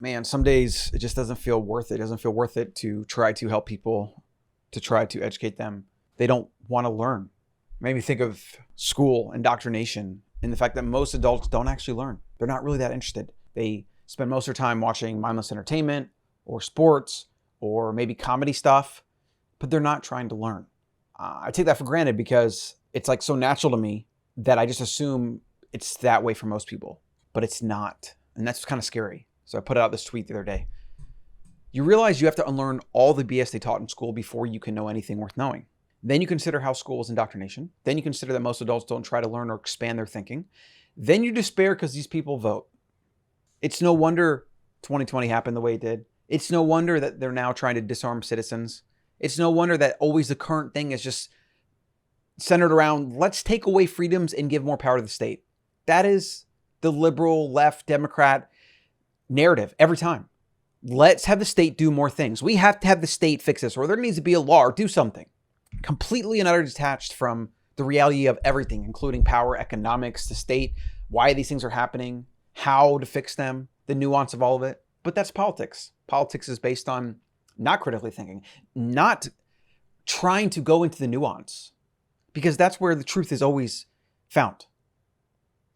Man, some days it just doesn't feel worth it. It doesn't feel worth it to try to help people, to try to educate them. They don't want to learn. Made me think of school, indoctrination, and the fact that most adults don't actually learn. They're not really that interested. They spend most of their time watching mindless entertainment or sports or maybe comedy stuff, but they're not trying to learn. I take that for granted because it's like so natural to me that I just assume it's that way for most people, but it's not. And that's kind of scary. So I put out this tweet the other day. You realize you have to unlearn all the BS they taught in school before you can know anything worth knowing. Then you consider how school is indoctrination. Then you consider that most adults don't try to learn or expand their thinking. Then you despair because these people vote. It's no wonder 2020 happened the way it did. It's no wonder that they're now trying to disarm citizens. It's no wonder that always the current thing is just centered around, let's take away freedoms and give more power to the state. That is the liberal, left, Democrat narrative every time. Let's have the state do more things. We have to have the state fix this, or there needs to be a law or do something. Completely and utterly detached from the reality of everything, including power, economics, the state, why these things are happening, how to fix them, the nuance of all of it. But that's politics. Politics is based on not critically thinking, not trying to go into the nuance, because that's where the truth is always found.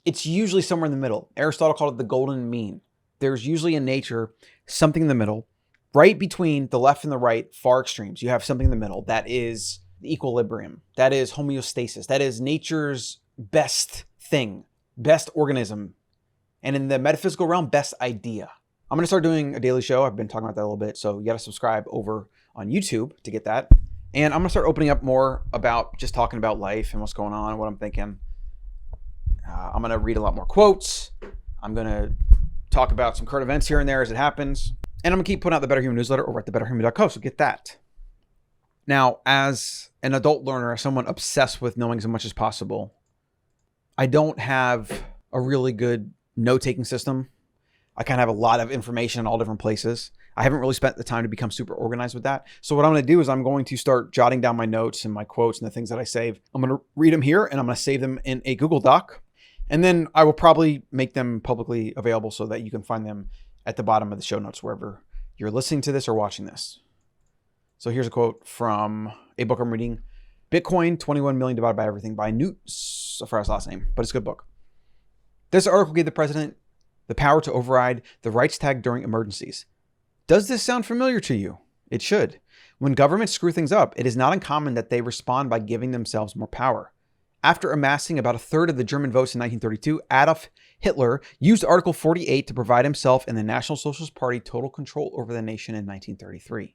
It's usually somewhere in the middle. Aristotle called it the golden mean. There's usually in nature something in the middle, right between the left and the right, far extremes. You have something in the middle that is the equilibrium, that is homeostasis, that is nature's best thing, best organism, and in the metaphysical realm, best idea. I'm going to start doing a daily show. I've been talking about that a little bit, so you got to subscribe over on YouTube to get that. And I'm going to start opening up more about just talking about life and what's going on and what I'm thinking. I'm going to read a lot more quotes. I'm going to talk about some current events here and there as it happens. And I'm going to keep putting out the Better Human newsletter over at thebetterhuman.co, so get that. Now, as an adult learner, as someone obsessed with knowing as much as possible, I don't have a really good note-taking system. I kind of have a lot of information in all different places. I haven't really spent the time to become super organized with that. So what I'm going to do is I'm going to start jotting down my notes and my quotes and the things that I save. I'm going to read them here and I'm going to save them in a Google Doc. And then I will probably make them publicly available so that you can find them at the bottom of the show notes, wherever you're listening to this or watching this. So here's a quote from a book I'm reading, Bitcoin, 21 Million Divided by Everything by Newt, I forgot his last name, but it's a good book. This article gave the president the power to override the rights tag during emergencies. Does this sound familiar to you? It should. When governments screw things up, it is not uncommon that they respond by giving themselves more power. After amassing about a third of the German votes in 1932, Adolf Hitler used Article 48 to provide himself and the National Socialist Party total control over the nation in 1933.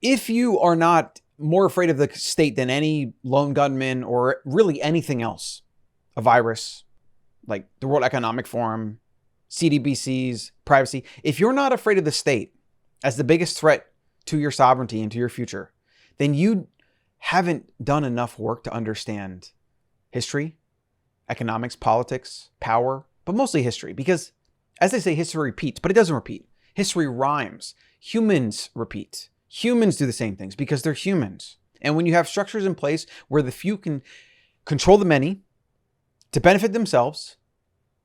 If you are not more afraid of the state than any lone gunman or really anything else, a virus, like the World Economic Forum, CDBCs, privacy, if you're not afraid of the state as the biggest threat to your sovereignty and to your future, then you haven't done enough work to understand history, economics, politics, power, but mostly history. Because as they say, history repeats, but it doesn't repeat. History rhymes. Humans repeat. Humans do the same things because they're humans. And when you have structures in place where the few can control the many to benefit themselves,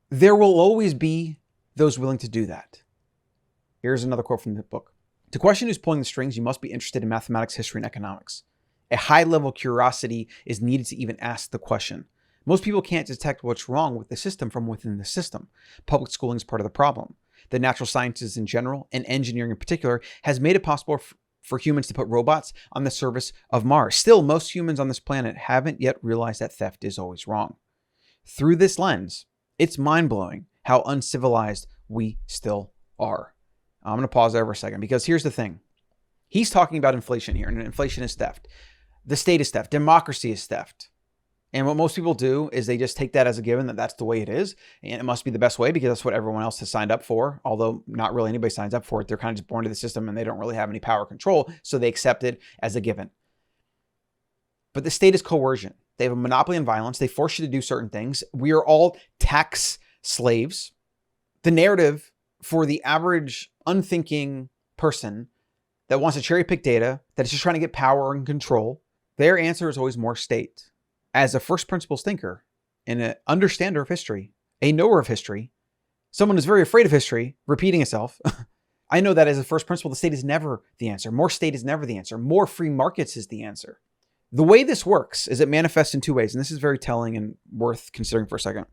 there will always be those willing to do that. Here's another quote from the book. To question who's pulling the strings, you must be interested in mathematics, history, and economics. A high-level curiosity is needed to even ask the question. Most people can't detect what's wrong with the system from within the system. Public schooling is part of the problem. The natural sciences in general, and engineering in particular, has made it possible for humans to put robots on the surface of Mars. Still, most humans on this planet haven't yet realized that theft is always wrong. Through this lens, it's mind-blowing how uncivilized we still are. I'm going to pause there for a second because here's the thing. He's talking about inflation here, and inflation is theft. The state is theft. Democracy is theft. And what most people do is they just take that as a given that that's the way it is. And it must be the best way because that's what everyone else has signed up for. Although not really anybody signs up for it. They're kind of just born to the system and they don't really have any power or control. So they accept it as a given. But the state is coercion. They have a monopoly on violence. They force you to do certain things. We are all tax slaves. The narrative for the average unthinking person that wants to cherry pick data, that is just trying to get power and control, their answer is always more state. As a first principles thinker and an understander of history, a knower of history, someone who's very afraid of history repeating itself, I know that as a first principle, the state is never the answer. More state is never the answer. More free markets is the answer. The way this works is it manifests in two ways, and this is very telling and worth considering for a second.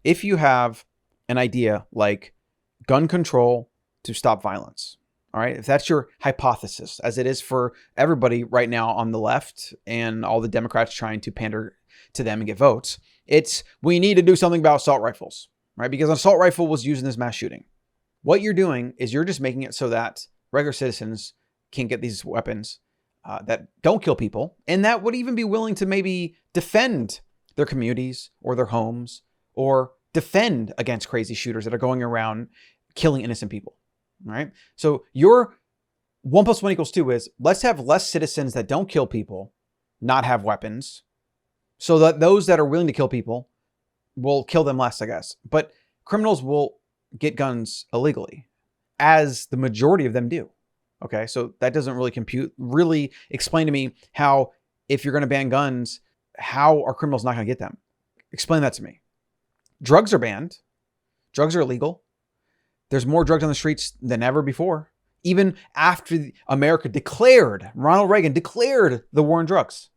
If you have an idea like gun control to stop violence, all right, if that's your hypothesis, as it is for everybody right now on the left and all the Democrats trying to pander to them and get votes, it's we need to do something about assault rifles, right? Because an assault rifle was used in this mass shooting. What you're doing is you're just making it so that regular citizens can get these weapons that don't kill people, and that would even be willing to maybe defend their communities or their homes or defend against crazy shooters that are going around killing innocent people, right? So your 1 + 1 = 2 is let's have less citizens that don't kill people not have weapons so that those that are willing to kill people will kill them less, I guess. But criminals will get guns illegally, as the majority of them do. Okay, so that doesn't really explain to me how, if you're going to ban guns, how are criminals not going to get them? Explain that to me. Drugs are banned. Drugs are illegal. There's more drugs on the streets than ever before. Even after Ronald Reagan declared the war on drugs.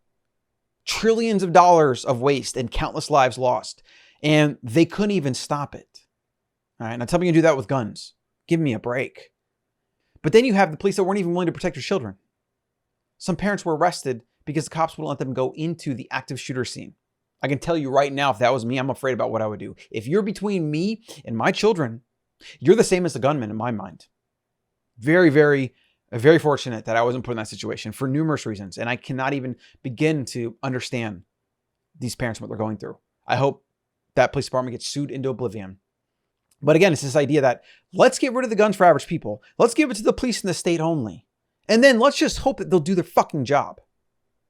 Trillions of dollars of waste and countless lives lost. And they couldn't even stop it. All right, now tell me you can do that with guns. Give me a break. But then you have the police that weren't even willing to protect your children. Some parents were arrested because the cops wouldn't let them go into the active shooter scene. I can tell you right now, if that was me, I'm afraid about what I would do. If you're between me and my children, you're the same as the gunman in my mind. Very, very, very fortunate that I wasn't put in that situation for numerous reasons. And I cannot even begin to understand these parents, what they're going through. I hope that police department gets sued into oblivion. But again, it's this idea that let's get rid of the guns for average people. Let's give it to the police and the state only. And then let's just hope that they'll do their fucking job.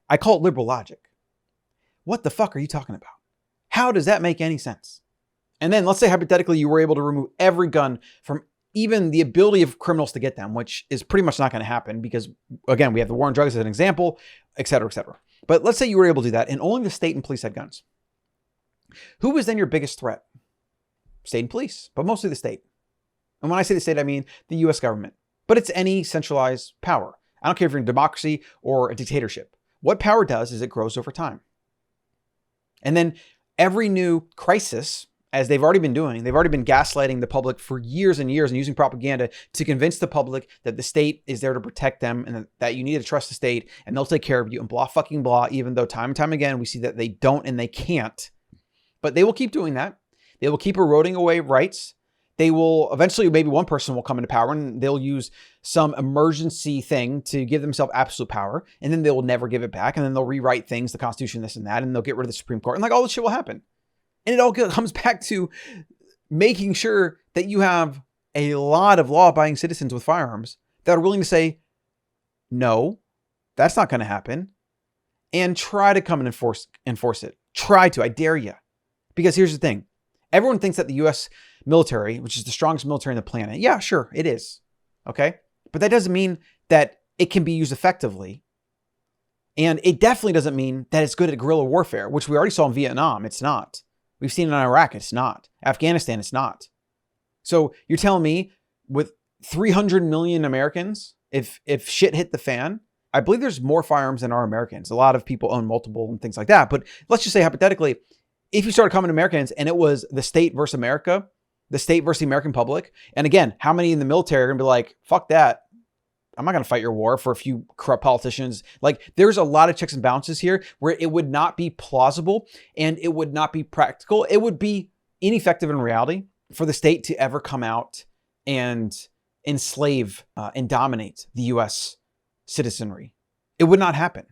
I call it liberal logic. What the fuck are you talking about? How does that make any sense? And then let's say hypothetically you were able to remove every gun from even the ability of criminals to get them, which is pretty much not going to happen because, again, we have the war on drugs as an example, et cetera, et cetera. But let's say you were able to do that and only the state and police had guns. Who was then your biggest threat? State and police, but mostly the state. And when I say the state, I mean the US government. But it's any centralized power. I don't care if you're in a democracy or a dictatorship. What power does is it grows over time. And then every new crisis, as they've already been doing, they've already been gaslighting the public for years and years and using propaganda to convince the public that the state is there to protect them and that you need to trust the state and they'll take care of you and blah fucking blah, even though time and time again we see that they don't and they can't. But they will keep doing that. They will keep eroding away rights. They will eventually, maybe one person will come into power and they'll use some emergency thing to give themselves absolute power. And then they will never give it back. And then they'll rewrite things, the Constitution, this and that, and they'll get rid of the Supreme Court. And like all this shit will happen. And it all comes back to making sure that you have a lot of law-abiding citizens with firearms that are willing to say, no, that's not going to happen. And try to come and enforce it. Try to, I dare you. Because here's the thing. Everyone thinks that the US military, which is the strongest military on the planet, yeah, sure, it is. Okay? But that doesn't mean that it can be used effectively. And it definitely doesn't mean that it's good at guerrilla warfare, which we already saw in Vietnam. It's not. We've seen it in Iraq. It's not. Afghanistan, it's not. So you're telling me with 300 million Americans, if shit hit the fan, I believe there's more firearms than are Americans. A lot of people own multiple and things like that. But let's just say hypothetically, if you started coming to Americans and it was the state versus America, the state versus the American public, and again, how many in the military are going to be like, fuck that. I'm not going to fight your war for a few corrupt politicians. Like, there's a lot of checks and balances here where it would not be plausible and it would not be practical. It would be ineffective in reality for the state to ever come out and enslave and dominate the U.S. citizenry. It would not happen.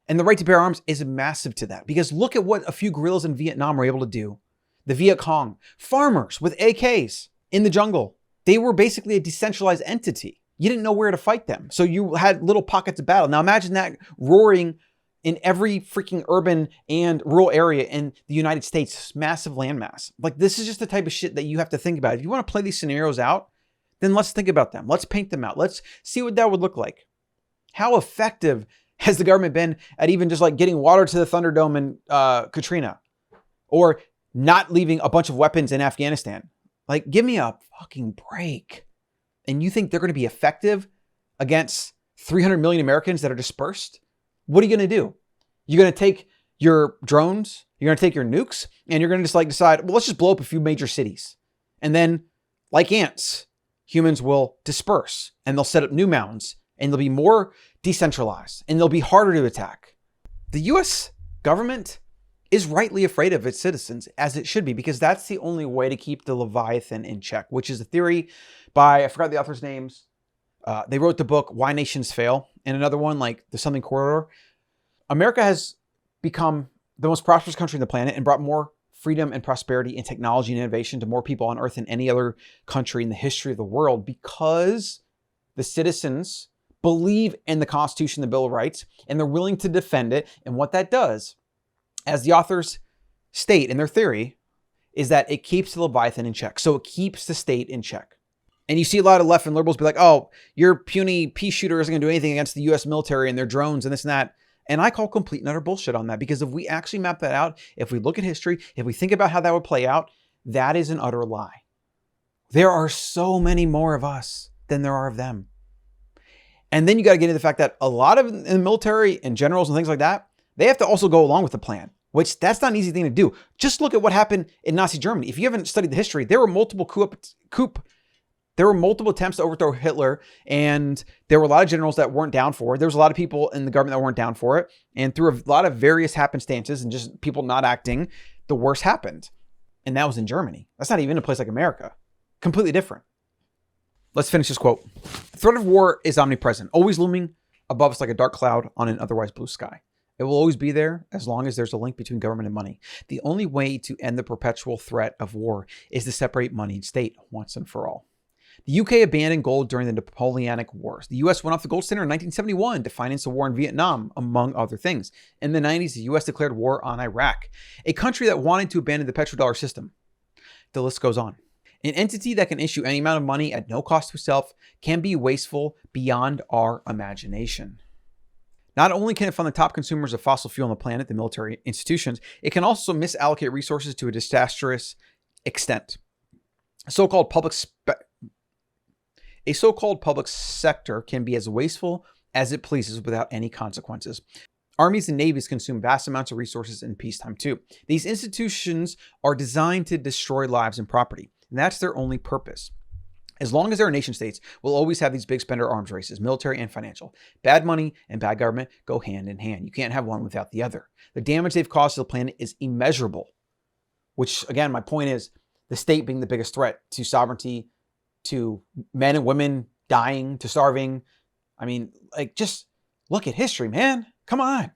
And the right to bear arms is massive to that, because look at what a few guerrillas in Vietnam were able to do. The Viet Cong, farmers with AKs in the jungle. They were basically a decentralized entity. You didn't know where to fight them. So you had little pockets of battle. Now imagine that roaring in every freaking urban and rural area in the United States, massive landmass. Like, this is just the type of shit that you have to think about. If you want to play these scenarios out, then let's think about them. Let's paint them out. Let's see what that would look like. How effective has the government been at even just like getting water to the Thunderdome in Katrina, or not leaving a bunch of weapons in Afghanistan? Like, give me a fucking break. and you think they're going to be effective against 300 million Americans that are dispersed, what are you going to do? You're going to take your drones, you're going to take your nukes, and you're going to just like decide, well, let's just blow up a few major cities. And then, like ants, humans will disperse and they'll set up new mounds and they'll be more decentralized and they'll be harder to attack. The US government is rightly afraid of its citizens, as it should be, because that's the only way to keep the Leviathan in check, which is a theory by, I forgot the author's names. They wrote the book, Why Nations Fail, and another one like the Something Corridor. America has become the most prosperous country on the planet and brought more freedom and prosperity and technology and innovation to more people on earth than any other country in the history of the world, because the citizens believe in the Constitution, the Bill of Rights, and they're willing to defend it. And what that does, as the authors state in their theory, is that it keeps the Leviathan in check. So it keeps the state in check. And you see a lot of left and liberals be like, oh, your puny pea shooter isn't going to do anything against the US military and their drones and this and that. And I call complete and utter bullshit on that, because if we actually map that out, if we look at history, if we think about how that would play out, that is an utter lie. There are so many more of us than there are of them. And then you got to get into the fact that a lot of in the military and generals and things like that, they have to also go along with the plan, which that's not an easy thing to do. Just look at what happened in Nazi Germany. If you haven't studied the history, there were multiple there were multiple attempts to overthrow Hitler, and there were a lot of generals that weren't down for it. There was a lot of people in the government that weren't down for it. And through a lot of various happenstances and just people not acting, the worst happened. And that was in Germany. That's not even a place like America. Completely different. Let's finish this quote. The threat of war is omnipresent, always looming above us like a dark cloud on an otherwise blue sky. It will always be there as long as there's a link between government and money. The only way to end the perpetual threat of war is to separate money and state once and for all. The UK abandoned gold during the Napoleonic Wars. The US went off the gold standard in 1971 to finance the war in Vietnam, among other things. In the 90s, the US declared war on Iraq, a country that wanted to abandon the petrodollar system. The list goes on. An entity that can issue any amount of money at no cost to itself can be wasteful beyond our imagination. Not only can it fund the top consumers of fossil fuel on the planet, the military institutions, it can also misallocate resources to a disastrous extent. A so-called public sector can be as wasteful as it pleases without any consequences. Armies and navies consume vast amounts of resources in peacetime too. These institutions are designed to destroy lives and property, and that's their only purpose. As long as there are nation states, we'll always have these big spender arms races, military and financial. Bad money and bad government go hand in hand. You can't have one without the other. The damage they've caused to the planet is immeasurable, which again, my point is the state being the biggest threat to sovereignty, to men and women dying, to starving. I mean, like, just look at history, man. Come on.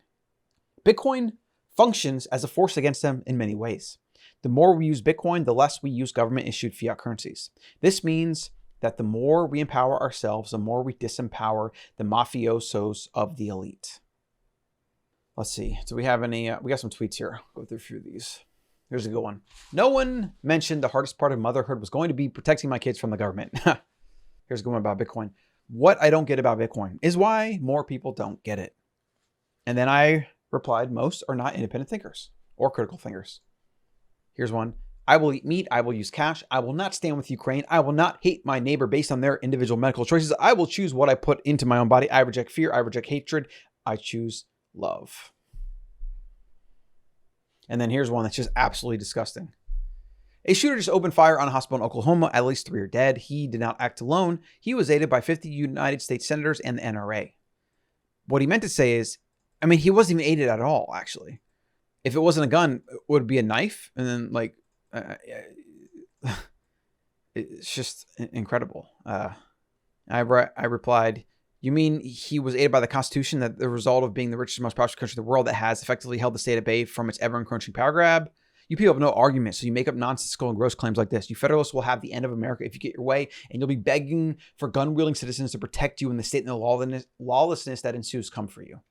Bitcoin functions as a force against them in many ways. The more we use Bitcoin, the less we use government-issued fiat currencies. This means that the more we empower ourselves, the more we disempower the mafiosos of the elite. Let's see. Do we have any? We got some tweets here. Go through a few of these. Here's a good one. No one mentioned the hardest part of motherhood was going to be protecting my kids from the government. Here's a good one about Bitcoin. What I don't get about Bitcoin is why more people don't get it. And then I replied, most are not independent thinkers or critical thinkers. Here's one. I will eat meat. I will use cash. I will not stand with Ukraine. I will not hate my neighbor based on their individual medical choices. I will choose what I put into my own body. I reject fear. I reject hatred. I choose love. And then here's one that's just absolutely disgusting. A shooter just opened fire on a hospital in Oklahoma. At least 3 are dead. He did not act alone. He was aided by 50 United States senators and the NRA. What he meant to say is, I mean, he wasn't even aided at all, actually. If it wasn't a gun, it would be a knife. And then, like, it's just incredible. I replied, you mean he was aided by the Constitution, that the result of being the richest, most prosperous country in the world that has effectively held the state at bay from its ever-encroaching power grab? You people have no argument, so you make up nonsensical and gross claims like this. You Federalists will have the end of America if you get your way, and you'll be begging for gun-wielding citizens to protect you in the state and the lawlessness that ensues come for you.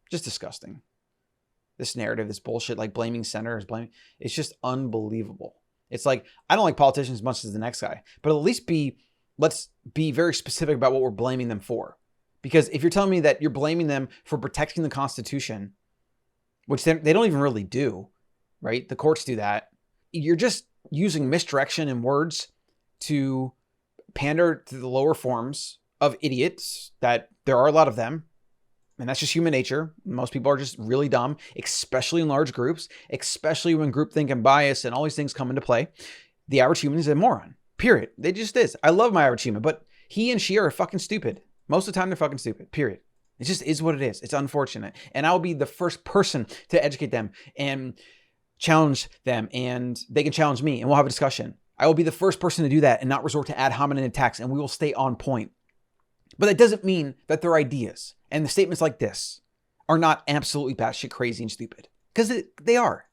Just disgusting. This narrative, this bullshit, like blaming senators, it's just unbelievable. It's like, I don't like politicians as much as the next guy, but at least let's be very specific about what we're blaming them for. Because if you're telling me that you're blaming them for protecting the Constitution, which they don't even really do, right? The courts do that. You're just using misdirection in words to pander to the lower forms of idiots, that there are a lot of them. And that's just human nature. Most people are just really dumb, especially in large groups, especially when groupthink and bias and all these things come into play. The average human is a moron, period. They just is. I love my average human, but he and she are fucking stupid. Most of the time, they're fucking stupid, period. It just is what it is. It's unfortunate. And I'll be the first person to educate them and challenge them, and they can challenge me, and we'll have a discussion. I will be the first person to do that and not resort to ad hominem attacks, and we will stay on point. But that doesn't mean that their ideas and the statements like this are not absolutely batshit crazy and stupid, because they are.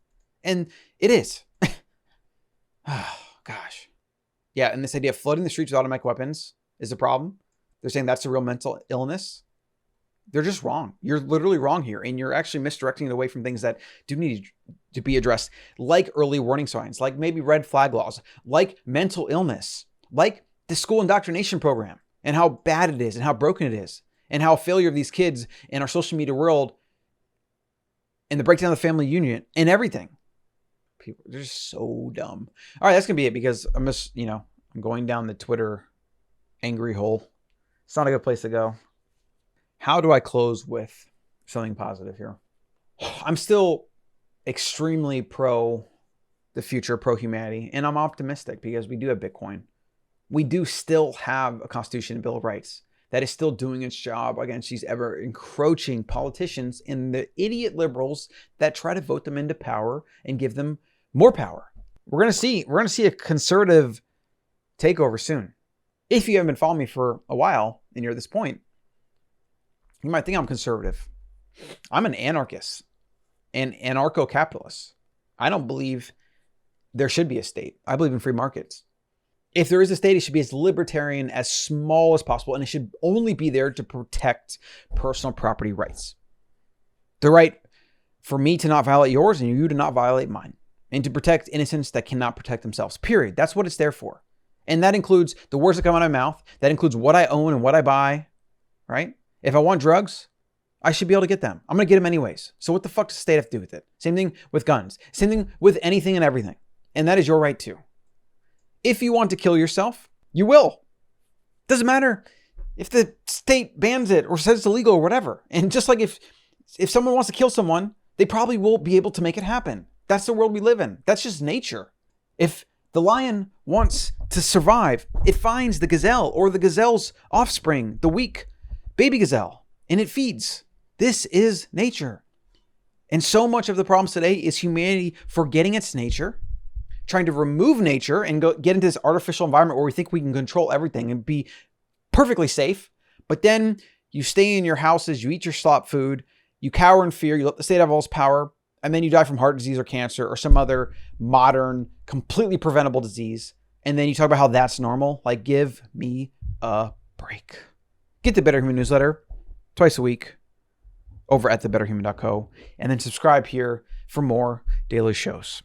And it is. Oh, gosh. Yeah, and this idea of flooding the streets with automatic weapons is a problem. They're saying that's a real mental illness. They're just wrong. You're literally wrong here, and you're actually misdirecting it away from things that do need to be addressed, like early warning signs, like maybe red flag laws, like mental illness, like the school indoctrination program, and how bad it is and how broken it is, and how a failure of these kids in our social media world and the breakdown of the family union and everything. People are just so dumb. All right, that's going to be it, because I'm just, I'm going down the Twitter angry hole. It's not a good place to go. How do I close with something positive here? I'm still extremely pro the future, pro humanity, and I'm optimistic because we do have Bitcoin. We do still have a Constitution and Bill of Rights that is still doing its job against these ever encroaching politicians and the idiot liberals that try to vote them into power and give them more power. We're going to see a conservative takeover soon. If you haven't been following me for a while and you're at this point, you might think I'm conservative. I'm an anarchist and anarcho-capitalist. I don't believe there should be a state. I believe in free markets. If there is a state, it should be as libertarian, as small as possible, and it should only be there to protect personal property rights. The right for me to not violate yours and you to not violate mine, and to protect innocents that cannot protect themselves, period. That's what it's there for. And that includes the words that come out of my mouth. That includes what I own and what I buy, right? If I want drugs, I should be able to get them. I'm going to get them anyways. So what the fuck does the state have to do with it? Same thing with guns. Same thing with anything and everything. And that is your right too. If you want to kill yourself, you will. Doesn't matter if the state bans it or says it's illegal or whatever. And just like if someone wants to kill someone, they probably will be able to make it happen. That's the world we live in. That's just nature. If the lion wants to survive, it finds the gazelle or the gazelle's offspring, the weak baby gazelle, and it feeds. This is nature. And so much of the problems today is humanity forgetting its nature, trying to remove nature and get into this artificial environment where we think we can control everything and be perfectly safe. But then you stay in your houses, you eat your slop food, you cower in fear, you let the state have all its power, and then you die from heart disease or cancer or some other modern, completely preventable disease. And then you talk about how that's normal. Like, give me a break. Get the Better Human newsletter twice a week over at thebetterhuman.co, and then subscribe here for more daily shows.